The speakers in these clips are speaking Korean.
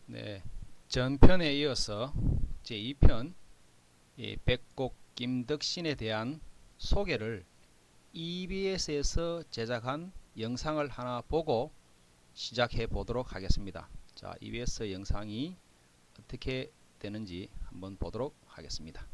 네, 전편에 이어서 제2편 백곡 김덕신에 대한 소개를 EBS에서 제작한 영상을 하나 보고 시작해 보도록 하겠습니다. 자, EBS 영상이 어떻게 되는지 한번 보도록 하겠습니다.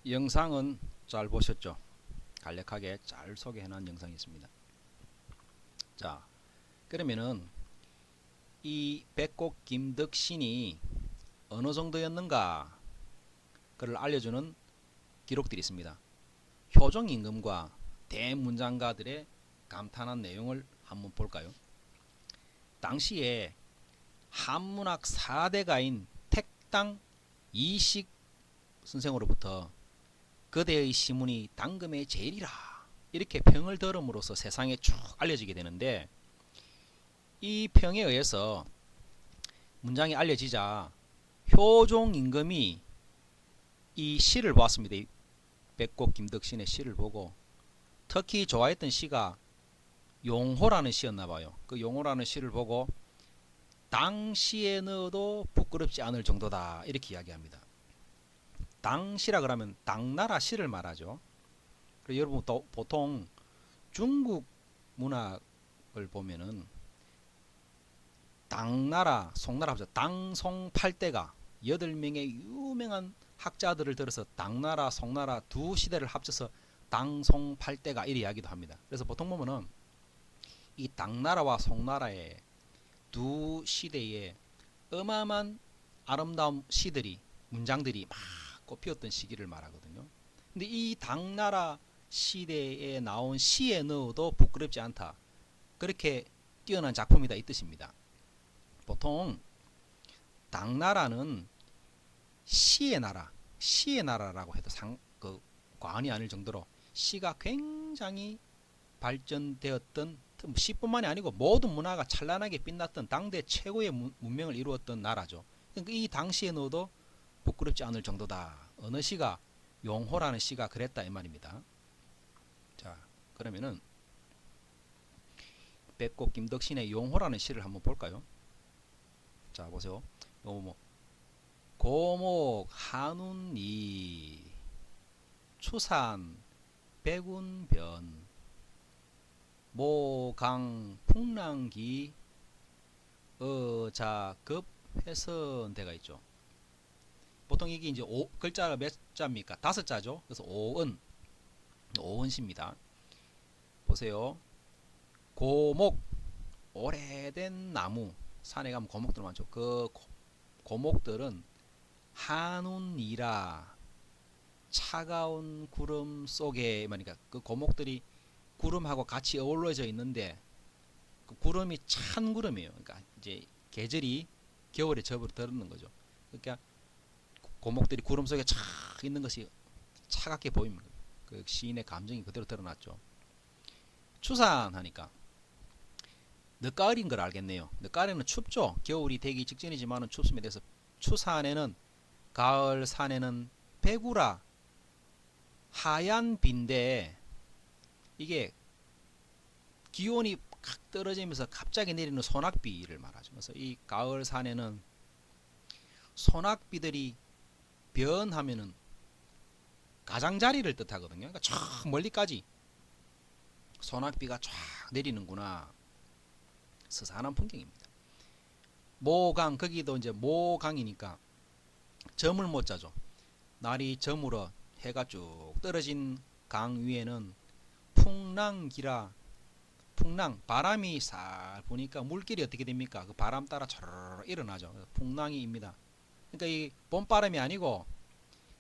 영상은 잘 보셨죠? 간략하게 잘 소개해 놓은 영상이 있습니다. 자, 그러면은 이 백곡 김덕신이 어느 정도였는가 그를 알려주는 기록들이 있습니다. 효종임금과 대문장가들의 감탄한 내용을 한번 볼까요? 당시에 한문학 4대가인 택당 이식 선생으로부터 그대의 시문이 당금의 제일이라 이렇게 평을 들음으로써 세상에 쭉 알려지게 되는데, 이 평에 의해서 문장이 알려지자 효종 임금이 이 시를 보았습니다. 이 백곡 김덕신의 시를 보고 특히 좋아했던 시가 용호라는 시였나봐요. 그 용호라는 시를 보고 당시에 넣어도 부끄럽지 않을 정도다 이렇게 이야기합니다. 당시라 그러면 당나라 시를 말하죠. 그리고 여러분 또 보통 중국 문학을 보면은 당나라, 송나라 합쳐 당송팔대가 8명의 유명한 학자들을 들어서 당나라, 송나라 두 시대를 합쳐서 당송팔대가 이래 이야기도 합니다. 그래서 보통 보면은 이 당나라와 송나라의 두 시대에 어마어마한 아름다운 시들이, 문장들이 막 꽃피었던 시기를 말하거든요. 근데 이 당나라 시대에 나온 시에 넣어도 부끄럽지 않다, 그렇게 뛰어난 작품이다 이 뜻입니다. 보통 당나라는 시의 나라, 시의 나라라고 해도 과언이 아닐 정도로 시가 굉장히 발전되었던, 시뿐만이 아니고 모든 문화가 찬란하게 빛났던 당대 최고의 문명을 이루었던 나라죠. 그러니까 이 당시에 넣어도 부끄럽지 않을 정도다. 어느 시가? 용호라는 시가 그랬다 이 말입니다. 자, 그러면은 백곡 김덕신의 용호라는 시를 한번 볼까요? 자, 보세요. 고목 한운이 추산 백운변 모강 풍랑기 어자급 회선대가 있죠. 보통 이게 이제 글자가 몇 자입니까? 5자죠. 그래서 오은시입니다. 보세요. 고목, 오래된 나무, 산에 가면 고목들 많죠. 그 고목들은 한운이라 차가운 구름 속에, 그러니까 그 고목들이 구름하고 같이 어우러져 있는데 그 구름이 찬 구름이에요. 그러니까 이제 계절이 겨울에 접어들었는 거죠. 그러니까 고목들이 구름 속에 착 있는 것이 차갑게 보입니다. 그 시인의 감정이 그대로 드러났죠. 추산하니까 늦가을인 걸 알겠네요. 늦가을에는 춥죠. 겨울이 되기 직전이지만은 춥습니다. 그래서 추산에는, 가을 산에는 배구라 하얀 비인데 이게 기온이 확 떨어지면서 갑자기 내리는 소낙비를 말하죠. 그래서 이 가을 산에는 소낙비들이 변하면은 가장자리를 뜻하거든요. 그러니까 쫙 멀리까지 소낙비가 쫙 내리는구나. 스산한 풍경입니다. 모강, 거기도 이제 모강이니까 점을 못 짜죠. 날이 저물어 해가 쭉 떨어진 강 위에는 풍랑기라, 풍랑, 바람이 살 부니까 물길이 어떻게 됩니까? 그 바람 따라 차르르 일어나죠. 풍랑이입니다. 그러니까 이 봄바람이 아니고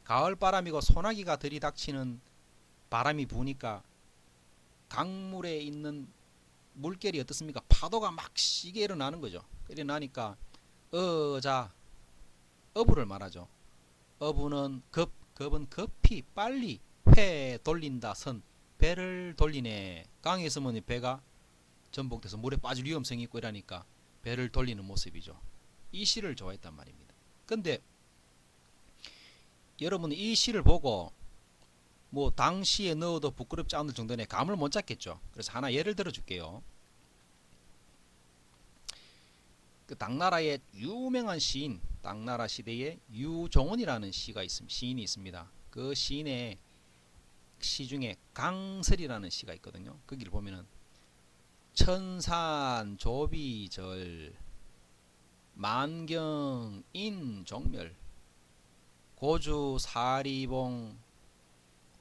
가을바람이고 소나기가 들이닥치는 바람이 부니까 강물에 있는 물결이 어떻습니까? 파도가 막 시게 일어나는 거죠. 일어나니까 어부를 말하죠. 어부는 급은 급히 빨리 회 돌린다 선, 배를 돌리네. 강에 있으면 배가 전복돼서 물에 빠질 위험성이 있고 이러니까 배를 돌리는 모습이죠. 이 시를 좋아했단 말입니다. 근데 여러분은 이 시를 보고 뭐 당시에 넣어도 부끄럽지 않을 정도의 감을 못 잡겠죠. 그래서 하나 예를 들어 줄게요. 그 당나라의 유명한 시인, 당나라 시대에 유종원이라는 시인이 있습니다. 그 시인의 시 중에 강설이라는 시가 있거든요. 거기를 보면은 천산 조비절 만경 인종멸 고주 사리봉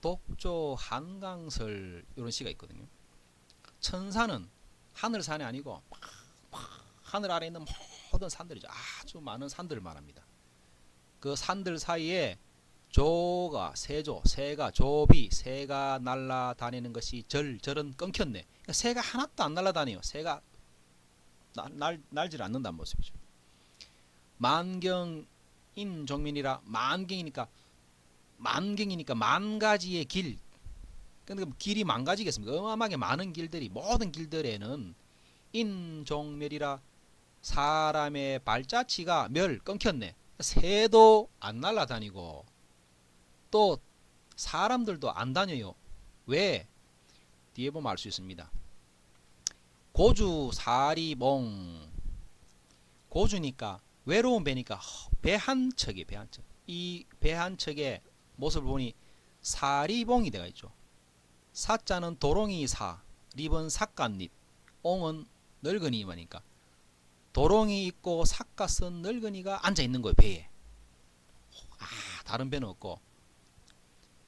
독조 한강설 이런 시가 있거든요. 천산은 하늘산이 아니고 하늘 아래 있는 모든 산들이죠. 아주 많은 산들을 말합니다. 그 산들 사이에 조가 세조, 새가 조비, 새가 날아다니는 것이 절은 끊겼네. 그러니까 새가 하나도 안 날아다녀요. 새가 날질 않는다는 모습이죠. 만경인 종민이라 만경이니까 만 가지의 길. 그러니까 길이 만 가지겠습니까? 어마어마하게 많은 길들이 모든 길들에는 인종멸이라 사람의 발자취가 끊겼네. 새도 안 날아다니고 또 사람들도 안 다녀요. 왜? 뒤에 보면 알 수 있습니다. 고주 사리봉. 고주니까 외로운 배니까 배 한 척이 배 한 척. 이 배 한 척의 모습을 보니 사리봉이 되어 있죠. 사자는 도롱이 사, 립은 삿갓잎, 옹은 늙은이니까 도롱이 있고 삿갓 쓴 늙은이가 앉아 있는 거예요. 배에. 다른 배는 없고.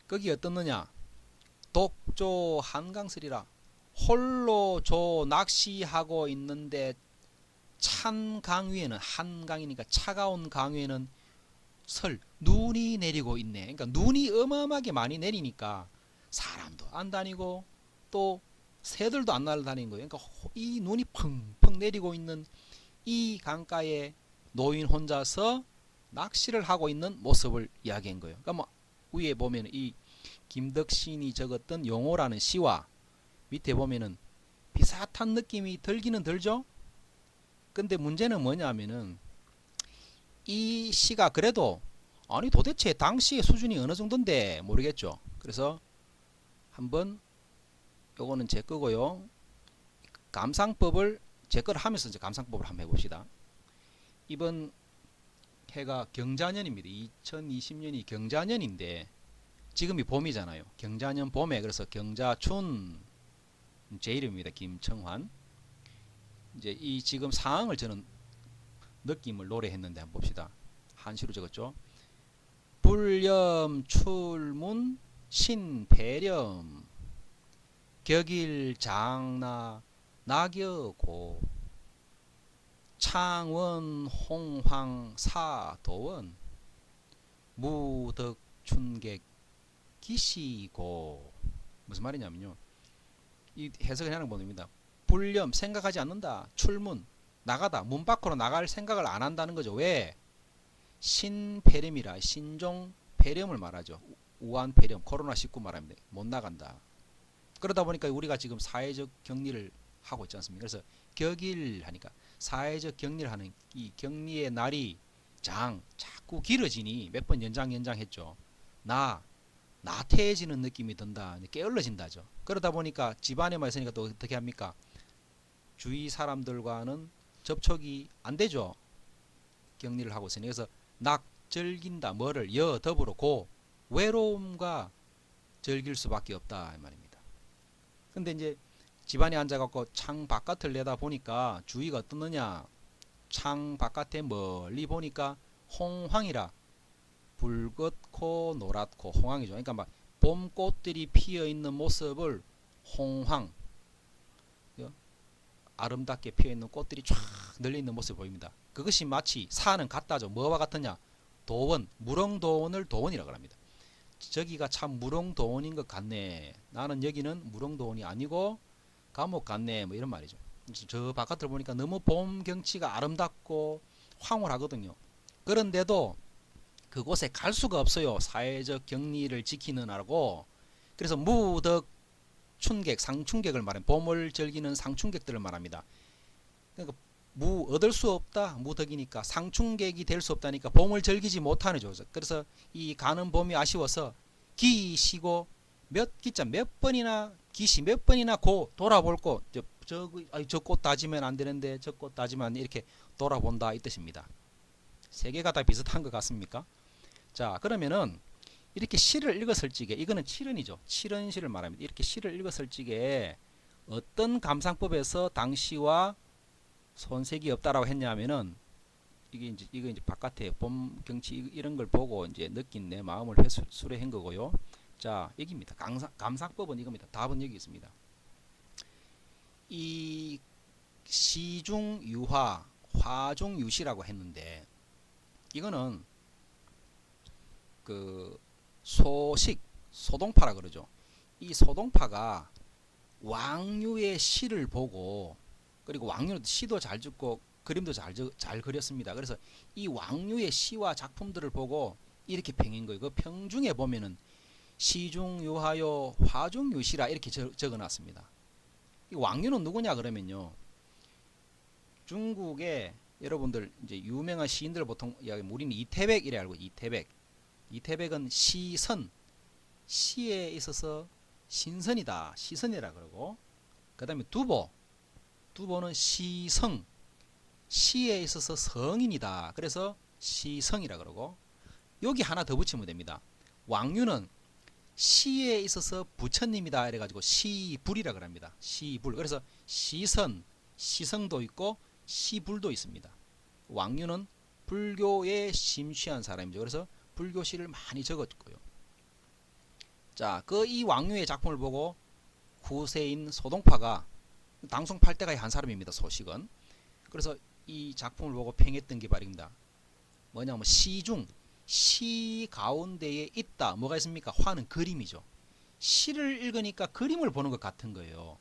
거기 어떻느냐? 독조 한강설이라 홀로 조 낚시하고 있는데 찬 강 위에는 한강이니까 차가운 강 위에는 눈이 내리고 있네. 그러니까 눈이 어마어마하게 많이 내리니까 사람도 안 다니고 또 새들도 안 날아다니는 거예요. 그러니까 이 눈이 펑펑 내리고 있는 이 강가에 노인 혼자서 낚시를 하고 있는 모습을 이야기한 거예요. 그러니까 뭐 위에 보면 이 김덕신이 적었던 용호라는 시와 밑에 보면은 비슷한 느낌이 들기는 들죠. 근데 문제는 뭐냐면은 이 시가 그래도 아니 도대체 당시의 수준이 어느 정도인데 모르겠죠. 그래서 한번 요거는 제 거고요. 감상법을 제 거를 하면서 이제 감상법을 한번 해봅시다. 이번 해가 경자년입니다. 2020년이 경자년인데 지금이 봄이잖아요. 경자년 봄에 그래서 경자춘 제 이름입니다. 김청환. 이제 이 지금 상황을 저는 느낌을 노래했는데 한번 봅시다. 한시로 적었죠. 불렴 출문 신배렴 격일장나 낙여고 창원 홍황 사도원 무덕춘객 기시고. 무슨 말이냐면요, 이 해석을 하는 겁니다. 불렴 생각하지 않는다. 출문 나가다. 문 밖으로 나갈 생각을 안 한다는 거죠. 왜? 신폐렴이라 신종 폐렴을 말하죠. 우한 폐렴 코로나19 말합니다. 못 나간다. 그러다 보니까 우리가 지금 사회적 격리를 하고 있지 않습니까? 그래서 격일 하니까 사회적 격리를 하는 이 격리의 날이 자꾸 길어지니 몇 번 연장했죠. 나태해지는 느낌이 든다. 게을러진다죠. 그러다 보니까 집안에만 있으니까 또 어떻게 합니까? 주위 사람들과는 접촉이 안 되죠. 격리를 하고 있으니. 그래서 즐긴다. 뭐를 더불어 고 외로움과 즐길 수밖에 없다 이 말입니다. 근데 이제 집안에 앉아갖고 창 바깥을 내다 보니까 주위가 어떻느냐? 창 바깥에 멀리 보니까 홍황이라 붉었고 노랗고 홍황이죠. 그러니까 막 봄꽃들이 피어 있는 모습을 홍황, 아름답게 피어 있는 꽃들이 쫙 널려 있는 모습이 보입니다. 그것이 마치 사는 같다죠. 뭐와 같으냐? 도원, 무릉도원을 도원이라고 합니다. 저기가 참 무릉도원인 것 같네. 나는 여기는 무릉도원이 아니고 감옥 같네. 뭐 이런 말이죠. 저 바깥을 보니까 너무 봄 경치가 아름답고 황홀하거든요. 그런데도 그곳에 갈 수가 없어요. 사회적 격리를 지키느라고. 그래서 무덕 춘객, 상춘객을 말합니다. 봄을 즐기는 상춘객들을 말합니다. 그러니까 얻을 수 없다. 무덕이니까 상춘객이 될 수 없다니까 봄을 즐기지 못하는 거죠. 그래서 이 가는 봄이 아쉬워서 기시고 몇 번이나 기시 몇 번이나 고 돌아볼 곳. 저 꽃 따지면 안 되는데 저 꽃 따지면 이렇게 돌아본다 이 뜻입니다. 세 개가 다 비슷한 것 같습니까? 자, 그러면은 이렇게 시를 읽었을 적에 이거는 칠은이죠. 칠은시를 말합니다. 이렇게 시를 읽었을 적에 어떤 감상법에서 당시와 손색이 없다라고 했냐면은 이거 이제 바깥에 봄 경치 이런 걸 보고 이제 느낀 내 마음을 회수해 한 거고요. 자, 여기입니다. 감상법은 이겁니다. 답은 여기 있습니다. 이 시중유화, 화중유시라고 했는데 이거는 그 소식, 소동파라 그러죠. 이 소동파가 왕유의 시를 보고, 그리고 왕유는 시도 잘 짓고 그림도 잘 그렸습니다. 그래서 이 왕유의 시와 작품들을 보고 이렇게 평인 거예요. 그 평중에 보면은 시중유하요 화중유시라 이렇게 적어놨습니다. 이 왕유는 누구냐 그러면요, 중국의 여러분들 이제 유명한 시인들 보통 우리는 이태백이래 알고, 이태백은 시선, 시에 있어서 신선이다, 시선이라 그러고, 그 다음에 두보는 시성, 시에 있어서 성인이다, 그래서 시성이라 그러고, 여기 하나 더 붙이면 됩니다. 왕유는 시에 있어서 부처님이다 이래가지고 시불이라 그럽니다. 시불. 그래서 시선, 시성도 있고 시불도 있습니다. 왕유는 불교에 심취한 사람이죠. 그래서 불교시를 많이 적었고요. 자, 이 왕유의 작품을 보고 후세인 소동파가, 당송팔대가의 한 사람입니다. 소식은. 그래서 이 작품을 보고 평했던 게 말입니다. 뭐냐면 시중, 시 가운데에 있다. 뭐가 있습니까? 화는 그림이죠. 시를 읽으니까 그림을 보는 것 같은 거예요.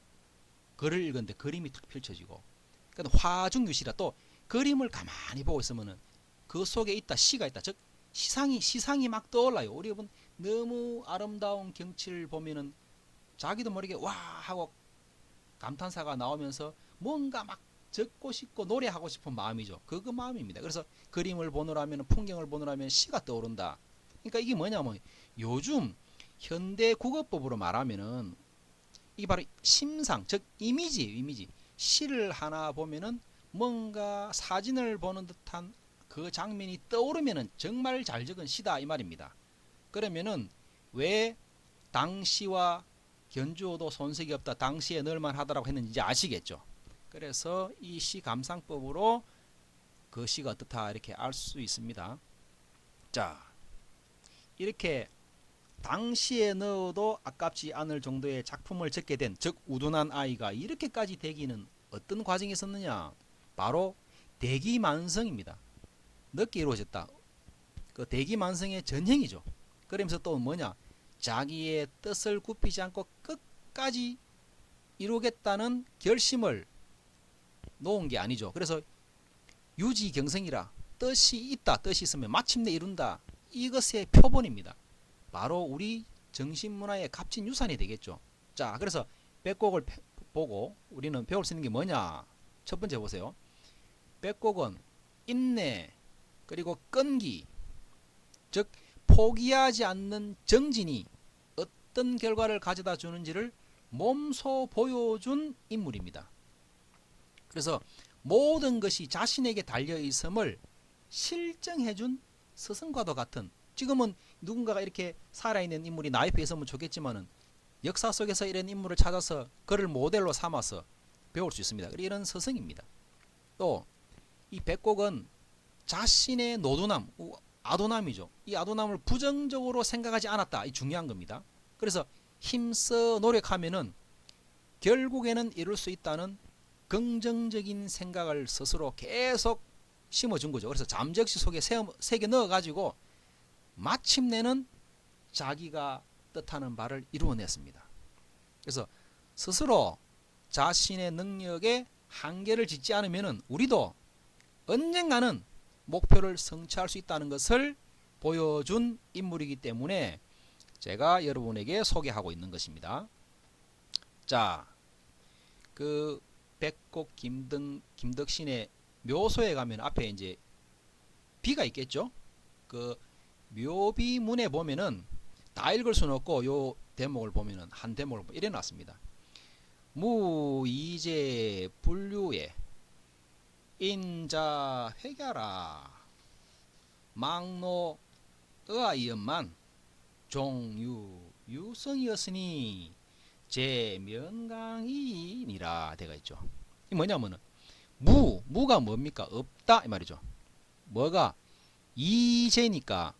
글을 읽었는데 그림이 탁 펼쳐지고. 그러니까 화중유시라, 또 그림을 가만히 보고 있으면은 그 속에 있다, 시가 있다. 즉 시상이 막 떠올라요. 우리 여러분 너무 아름다운 경치를 보면은 자기도 모르게 와 하고 감탄사가 나오면서 뭔가 막 적고 싶고 노래하고 싶은 마음이죠. 그 마음입니다. 그래서 그림을 보느라면, 풍경을 보느라면 시가 떠오른다. 그러니까 이게 뭐냐면 요즘 현대 국어법으로 말하면은 이게 바로 심상, 즉 이미지. 시를 하나 보면은 뭔가 사진을 보는 듯한 그 장면이 떠오르면은 정말 잘 적은 시다 이 말입니다. 그러면은 왜 당시와 견주어도 손색이 없다, 당시에 넣을만 하다라고 했는지 이제 아시겠죠. 그래서 이 시 감상법으로 그 시가 어떻다 이렇게 알 수 있습니다. 자, 이렇게 당시에 넣어도 아깝지 않을 정도의 작품을 적게 된, 즉 우둔한 아이가 이렇게까지 되기는 어떤 과정이 있었느냐? 바로 대기만성입니다. 늦게 이루어졌다. 그 대기만성의 전형이죠. 그러면서 또 뭐냐? 자기의 뜻을 굽히지 않고 끝까지 이루겠다는 결심을 놓은 게 아니죠. 그래서 유지경성이라, 뜻이 있다, 뜻이 있으면 마침내 이룬다, 이것의 표본입니다. 바로 우리 정신문화의 값진 유산이 되겠죠. 자, 그래서 백곡을 보고 우리는 배울 수 있는 게 뭐냐? 첫 번째 보세요. 백곡은 인내, 그리고 끈기, 즉 포기하지 않는 정진이 어떤 결과를 가져다 주는지를 몸소 보여준 인물입니다. 그래서 모든 것이 자신에게 달려 있음을 실증해준 스승과도 같은, 지금은 누군가가 이렇게 살아있는 인물이 나 옆에 있으면 좋겠지만은 역사 속에서 이런 인물을 찾아서 그를 모델로 삼아서 배울 수 있습니다. 이런 스승입니다. 또 이 백곡은 자신의 노도남, 아도남이죠. 이 아도남을 부정적으로 생각하지 않았다. 이 중요한 겁니다. 그래서 힘써 노력하면은 결국에는 이룰 수 있다는 긍정적인 생각을 스스로 계속 심어준 거죠. 그래서 잠적시 속에 새겨 넣어가지고 마침내는 자기가 뜻하는 바를 이루어냈습니다. 그래서 스스로 자신의 능력에 한계를 짓지 않으면 우리도 언젠가는 목표를 성취할 수 있다는 것을 보여준 인물이기 때문에 제가 여러분에게 소개하고 있는 것입니다. 자, 그 백곡 김덕신의 묘소에 가면 앞에 이제 비가 있겠죠. 그 묘비문에 보면은 다 읽을 수는 없고 요 대목을 보면은 한 대목을 이래 놨습니다. 무이제 불류에 인자 회갸라 막노 의아이언만 종유 유성이었으니 제명강이니라 되가 있죠. 이 뭐냐면은 무가 뭡니까? 없다 이 말이죠. 뭐가 이제니까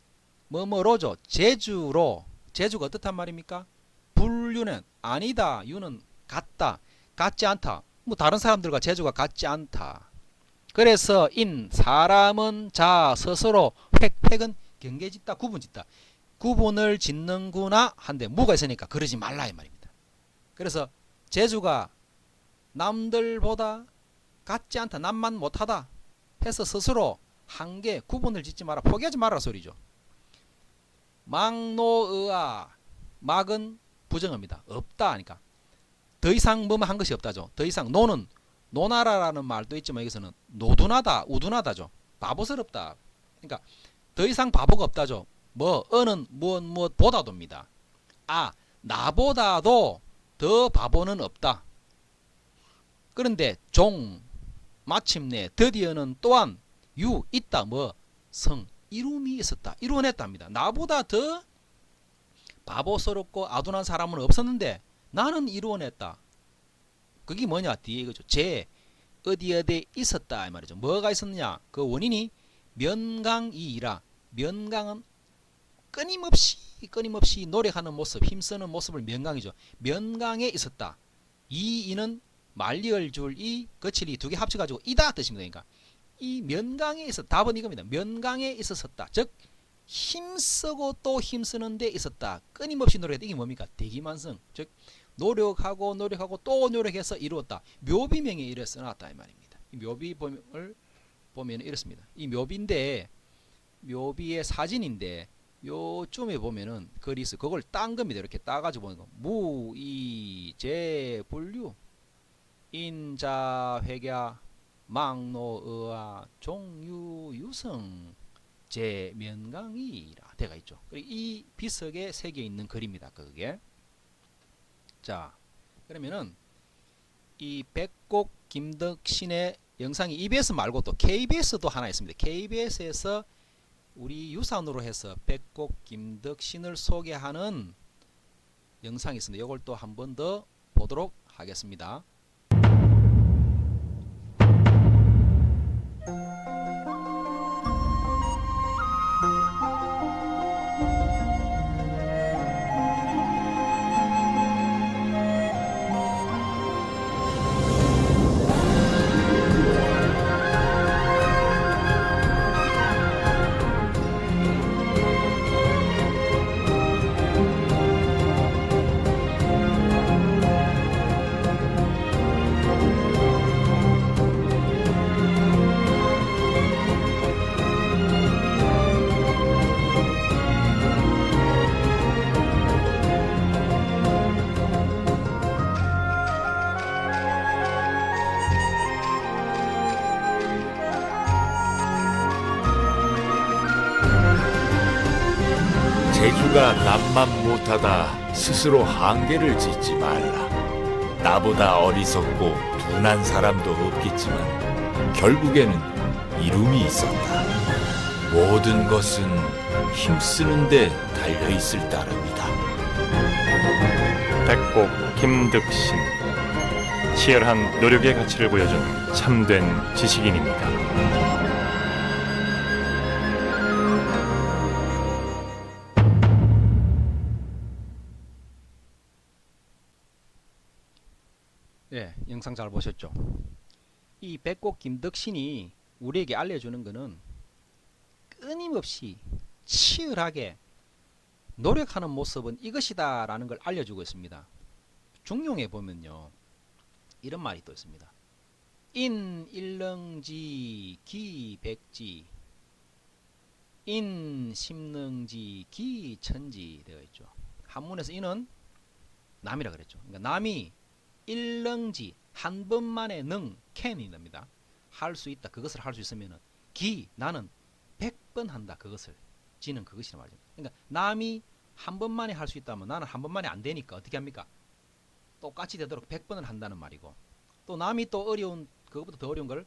뭐뭐로죠. 제주로 재주가 어떻단 말입니까? 불유는 아니다. 유는 같다. 같지 않다. 뭐 다른 사람들과 재주가 같지 않다. 그래서 인 사람은 자 스스로 획은 경계짓다 구분짓다. 구분을 짓는구나 한데 무가 있으니까 그러지 말라 이 말입니다. 그래서 재주가 남들보다 같지 않다. 남만 못하다 해서 스스로 한계 구분을 짓지 마라. 포기하지 마라 소리죠. 막노의아 막은 부정어입니다. 없다 하니까 더 이상 뭐뭐 한 것이 없다죠. 더 이상 노는 노나라라는 말도 있지만 여기서는 노둔하다 우둔하다죠. 바보스럽다. 그러니까 더 이상 바보가 없다죠. 뭐 어는 무엇보다도입니다. 아 나보다도 더 바보는 없다. 그런데 종 마침내 드디어는 또한 유 있다 뭐 성 이룸이 있었다. 이루어냈답니다. 나보다 더 바보스럽고 아둔한 사람은 없었는데 나는 이루어냈다. 그게 뭐냐 뒤에 이거죠. 제 어디 있었다 이 말이죠. 뭐가 있었느냐 그 원인이 면강이라 면강은 끊임없이 노력하는 모습 힘쓰는 모습을 면강이죠. 면강에 있었다. 이 이는 말리을 줄이 거칠이 두 개 합쳐가지고 이다 뜻입니다. 그러니까 이 면강에 있었다. 답은 이겁니다. 면강에 있었다. 즉 힘쓰고 또 힘쓰는 데 있었다. 끊임없이 노력했다. 이게 뭡니까? 대기만성. 즉 노력하고 또 노력해서 이루었다. 묘비명에 이래 써놨다 이 말입니다. 이 묘비를 보면 이렇습니다. 이 묘비인데 묘비의 사진인데 요쯤에 보면은 글이 있어. 그걸 딴 겁니다. 이렇게 따가지고 보는 거. 무이제 분류 인자회갸 막노의아 종유유성 제면강이라 되가 있죠. 이 비석에 새겨 있는 글입니다. 그게. 자, 그러면은 이 백곡 김덕신의 영상이 EBS 말고 또 KBS도 하나 있습니다. KBS에서 우리 유산으로 해서 백곡 김덕신을 소개하는 영상이 있습니다. 이걸 또 한 번 더 보도록 하겠습니다. 재주가 남만 못하다 스스로 한계를 짓지 말라. 나보다 어리석고 둔한 사람도 없겠지만 결국에는 이룸이 있었다. 모든 것은 힘쓰는 데 달려있을 따름이다. 백곡 김득신 치열한 노력의 가치를 보여준 참된 지식인입니다. 네, 영상 잘 보셨죠? 이 백곡 김덕신이 우리에게 알려주는 것은 끊임없이 치열하게 노력하는 모습은 이것이다 라는 걸 알려주고 있습니다. 중용에 보면요 이런 말이 또 있습니다. 인일릉지 기백지 인심능지 기천지 되어 있죠. 한문에서 인은 남이라 그랬죠. 그러니까 남이 일릉지 한 번만에 능 캔이 됩니다. 할 수 있다. 그것을 할 수 있으면은 기 나는 100번 한다. 그것을 지는 그것이란 말이죠. 그러니까 남이 한 번만에 할 수 있다면 나는 한 번만에 안 되니까 어떻게 합니까? 똑같이 되도록 100번을 한다는 말이고 또 남이 또 어려운 그것보다 더 어려운 걸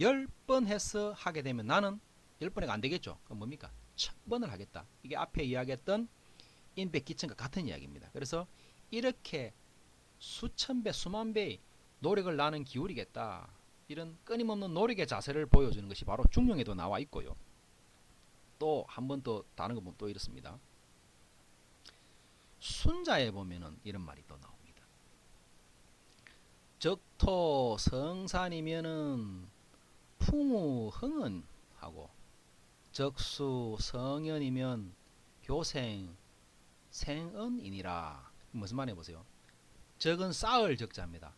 10번 해서 하게 되면 나는 10번에가 안 되겠죠. 그럼 뭡니까? 1000번을 하겠다. 이게 앞에 이야기했던 인백기천과 같은 이야기입니다. 그래서 이렇게 수천 배, 수만 배의 노력을 나는 기울이겠다. 이런 끊임없는 노력의 자세를 보여주는 것이 바로 중용에도 나와 있고요. 또 한 번 더 다른 거 보면 또 이렇습니다. 순자에 보면은 이런 말이 또 나옵니다. 적토 성산이면은 풍우흥은 하고, 적수 성현이면 교생 생은이니라. 무슨 말해 보세요. 적은 쌓을 적자입니다.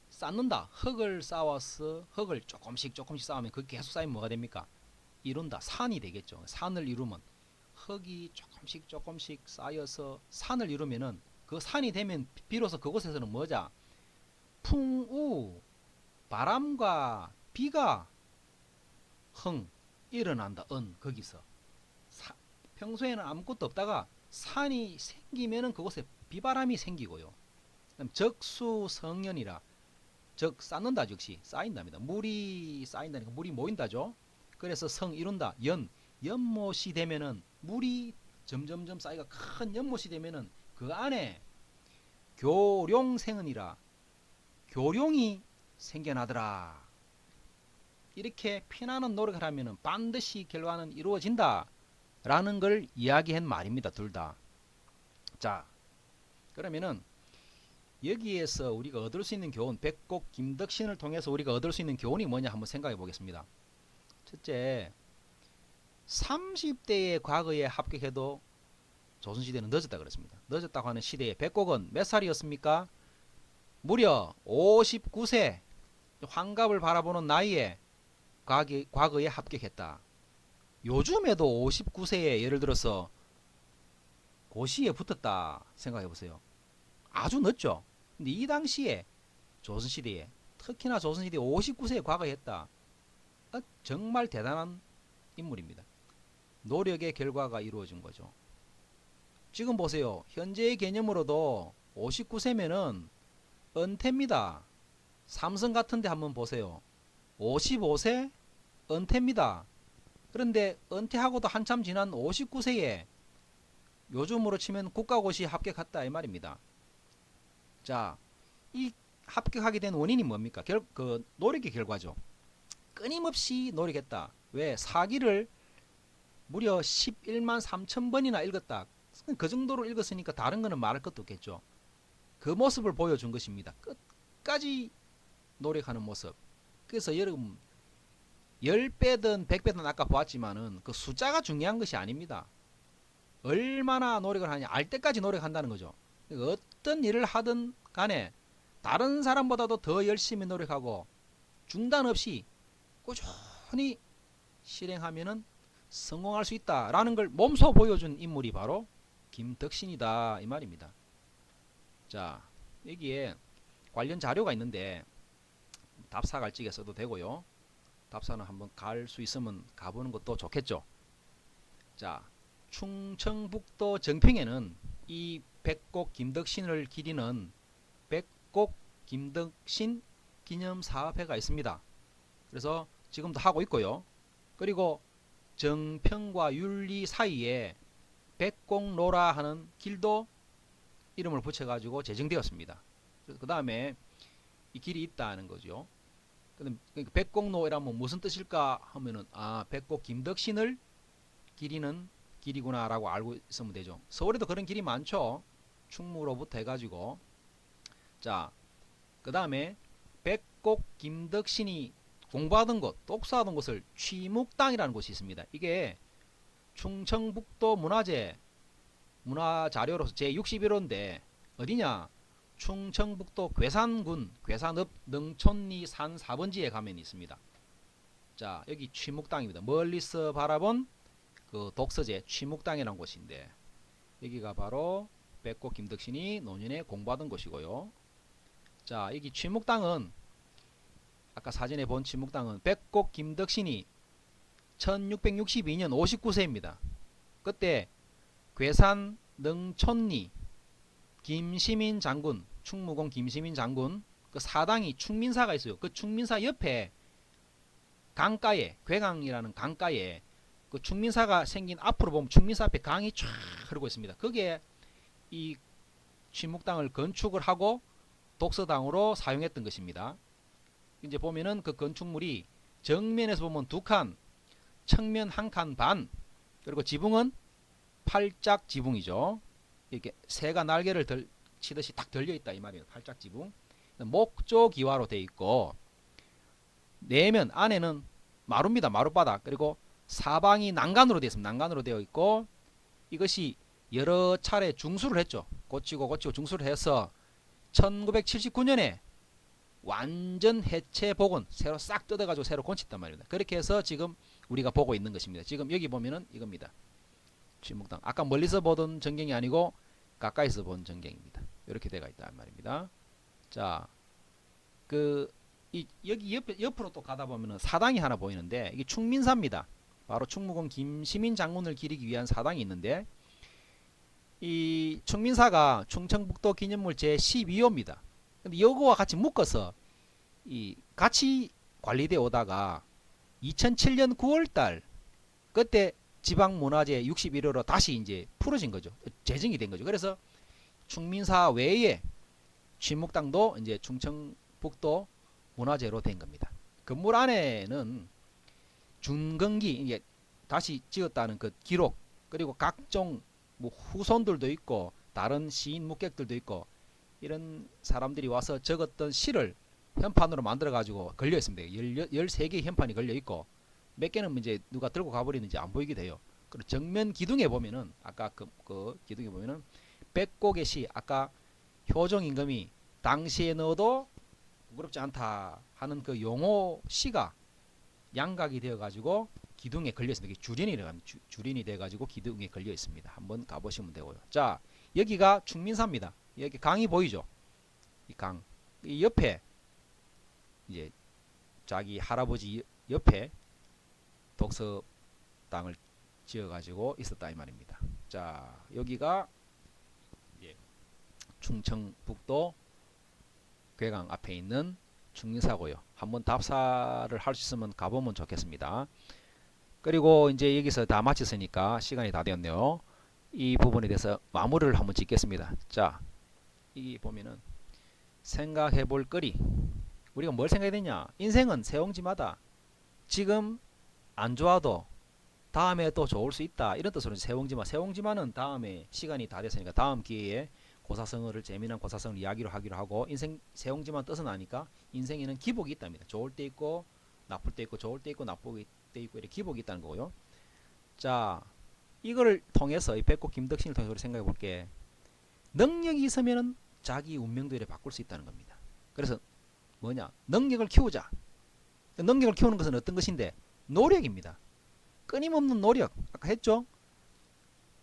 쌓는다. 흙을 쌓아서 흙을 조금씩 쌓으면 그 계속 쌓이면 뭐가 됩니까? 이룬다. 산이 되겠죠. 산을 이루면 흙이 조금씩 쌓여서 산을 이루면은 그 산이 되면 비로소 그곳에서는 뭐자? 풍우 바람과 비가 일어난다. 거기서 평소에는 아무것도 없다가 산이 생기면은 그곳에 비바람이 생기고요. 그다음 적수성연이라, 적 쌓는다 즉시 쌓인답니다. 물이 쌓인다니까 물이 모인다죠. 그래서 성 이룬다. 연못이 되면은 물이 점점점 쌓이가 큰 연못이 되면은 그 안에 교룡생은이라, 교룡이 생겨나더라. 이렇게 피나는 노력을 하면은 반드시 결과는 이루어진다 라는 걸 이야기한 말입니다. 둘 다. 자, 그러면은 여기에서 우리가 얻을 수 있는 교훈, 백곡 김덕신을 통해서 우리가 얻을 수 있는 교훈이 뭐냐 한번 생각해 보겠습니다. 첫째, 30대의 과거에 합격해도 조선시대는 늦었다 그랬습니다. 늦었다고 하는 시대에 백곡은 몇 살이었습니까? 무려 59세 환갑을 바라보는 나이에 과거에 합격했다. 요즘에도 59세에 예를 들어서 고시에 붙었다 생각해 보세요. 아주 늦죠. 근데 이 당시에 조선시대에, 특히나 조선시대에 59세에 과거했다. 정말 대단한 인물입니다. 노력의 결과가 이루어진 거죠. 지금 보세요. 현재의 개념으로도 59세면은 은퇴입니다. 삼성 같은데 한번 보세요. 55세 은퇴입니다. 그런데 은퇴하고도 한참 지난 59세에 요즘으로 치면 국가고시 합격했다 이 말입니다. 자, 이 합격하게 된 원인이 뭡니까? 그 노력의 결과죠. 끊임없이 노력했다. 왜? 사기를 무려 11만 3천 번이나 읽었다. 그 정도로 읽었으니까 다른 거는 말할 것도 없겠죠. 그 모습을 보여준 것입니다. 끝까지 노력하는 모습. 그래서 여러분 10배든 100배든 아까 보았지만은 그 숫자가 중요한 것이 아닙니다. 얼마나 노력을 하냐, 알 때까지 노력한다는 거죠. 어떤 일을 하든 간에 다른 사람보다도 더 열심히 노력하고 중단 없이 꾸준히 실행하면은 성공할 수 있다라는 걸 몸소 보여준 인물이 바로 김덕신이다 이 말입니다. 자, 여기에 관련 자료가 있는데 답사갈직에 써도 되고요. 답사는 한번 갈 수 있으면 가보는 것도 좋겠죠. 자, 충청북도 정평에는 이 백곡 김덕신을 기리는 백곡 김덕신 기념사업회가 있습니다. 그래서 지금도 하고 있고요. 그리고 정평과 윤리 사이에 백곡로라 하는 길도 이름을 붙여가지고 제정되었습니다. 그 다음에 이 길이 있다는 거죠. 그러니까 백곡로라면 무슨 뜻일까 하면은 백곡 김덕신을 기리는 길이구나라고 알고 있으면 되죠. 서울에도 그런 길이 많죠. 충무로부터 해가지고. 자, 그 다음에 백곡 김덕신이 공부하던 곳, 독서하던 곳을 취묵당이라는 곳이 있습니다. 이게 충청북도 문화자료로서 제61호인데 어디냐? 충청북도 괴산군 괴산읍 능촌리 산 4번지에 가면 있습니다. 자, 여기 취묵당입니다. 멀리서 바라본 그 독서제 취묵당이라는 곳인데 여기가 바로 백곡 김덕신이 노년에 공부하던 곳이고요. 자, 여기 취묵당은 아까 사진에 본 취묵당은 백곡 김덕신이 1662년 59세입니다. 그때 괴산 능촌리 김시민 장군, 충무공 김시민 장군 그 사당이 충민사가 있어요. 그 충민사 옆에 강가에, 괴강이라는 강가에 그 충민사가 생긴 앞으로 보면 충민사 앞에 강이 쫙 흐르고 있습니다. 거기에 이 취묵당을 건축을 하고 독서당으로 사용했던 것입니다. 이제 보면은 그 건축물이 정면에서 보면 2칸, 측면 1칸 반, 그리고 지붕은 8짝 지붕이죠. 이렇게 새가 날개를 치듯이 딱 들려 있다 이 말이에요. 팔짝 지붕. 목조기와로 돼 있고 내면 안에는 마루입니다. 마루바닥. 그리고 사방이 난간으로 되어 있습니다. 난간으로 되어 있고 이것이 여러 차례 중수를 했죠. 고치고 중수를 해서 1979년에 완전 해체 복원 새로 싹 뜯어가지고 새로 고쳤단 말입니다. 그렇게 해서 지금 우리가 보고 있는 것입니다. 지금 여기 보면은 이겁니다. 진묵당. 아까 멀리서 보던 전경이 아니고 가까이서 본 전경입니다. 이렇게 돼가 있단 말입니다. 자, 여기 옆으로 또 가다 보면은 사당이 하나 보이는데 이게 충민사입니다. 바로 충무공 김시민 장군을 기리기 위한 사당이 있는데 이 충민사가 충청북도 기념물 제12호입니다. 근데 이거와 같이 묶어서 같이 관리되어 오다가 2007년 9월달 그때 지방문화재 61호로 다시 이제 풀어진 거죠. 재정이 된 거죠. 그래서 충민사 외에 진묵당도 이제 충청북도 문화재로 된 겁니다. 건물 안에는 준건기 이게 다시 지었다는 그 기록 그리고 각종 뭐 후손들도 있고 다른 시인 묵객들도 있고 이런 사람들이 와서 적었던 시를 현판으로 만들어 가지고 걸려 있습니다. 13개의 현판이 걸려 있고 몇 개는 이제 누가 들고 가버리는지 안 보이게 돼요. 그리고 정면 기둥에 보면은 아까 그 기둥에 보면은 백곡의 시 아까 효종 임금이 당시에 넣어도 부끄럽지 않다 하는 그 용어 시가 양각이 되어 가지고 기둥에 걸려 있습니다. 주린이 돼 가지고 기둥에 걸려 있습니다. 한번 가보시면 되고요. 자, 여기가 충민사입니다. 여기 강이 보이죠? 이 강. 이 옆에 이제 자기 할아버지 옆에 독서당을 지어 가지고 있었다 이 말입니다. 자, 여기가 충청북도 괴강 앞에 있는 충민사고요. 한번 답사를 할 수 있으면 가보면 좋겠습니다. 그리고 이제 여기서 다 마쳤으니까 시간이 다 되었네요. 이 부분에 대해서 마무리를 한번 짓겠습니다. 자, 이 보면은 생각해 볼 거리. 우리가 뭘 생각해야 되냐? 인생은 세옹지마다 지금 안 좋아도 다음에 또 좋을 수 있다. 이런 뜻으로 세옹지마. 세옹지마는 다음에 시간이 다 됐으니까 다음 기회에 고사성어를 재미난 고사성어를 이야기로 하기로 하고 인생 세옹지마 뜻은 아니까 인생에는 기복이 있답니다. 좋을 때 있고 나쁠 때 있고 좋을 때 있고 나쁠 때 있고 이렇게 기복이 있다는 거고요. 자, 이거를 통해서 이 백곡 김덕신을 통해서 우리 생각해 볼게. 능력이 있으면은 자기 운명도 이렇게 바꿀 수 있다는 겁니다. 그래서 뭐냐? 능력을 키우자. 능력을 키우는 것은 어떤 것인데? 노력입니다. 끊임없는 노력. 아까 했죠?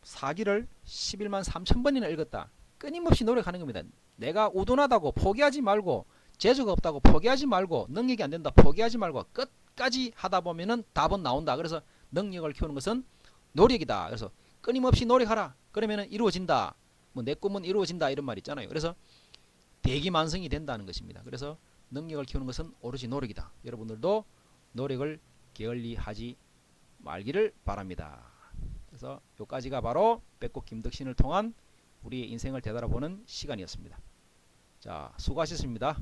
사기를 11만 3천 번이나 읽었다. 끊임없이 노력하는 겁니다. 내가 우둔하다고 포기하지 말고 재주가 없다고 포기하지 말고 능력이 안 된다 포기하지 말고 끝까지 하다 보면은 답은 나온다. 그래서 능력을 키우는 것은 노력이다. 그래서 끊임없이 노력하라. 그러면은 이루어진다. 뭐 내 꿈은 이루어진다 이런 말 있잖아요. 그래서 대기만성이 된다는 것입니다. 그래서 능력을 키우는 것은 오로지 노력이다. 여러분들도 노력을 게을리하지 말기를 바랍니다. 그래서 여기까지가 바로 백곡 김덕신을 통한 우리의 인생을 되돌아보는 시간이었습니다. 자, 수고하셨습니다.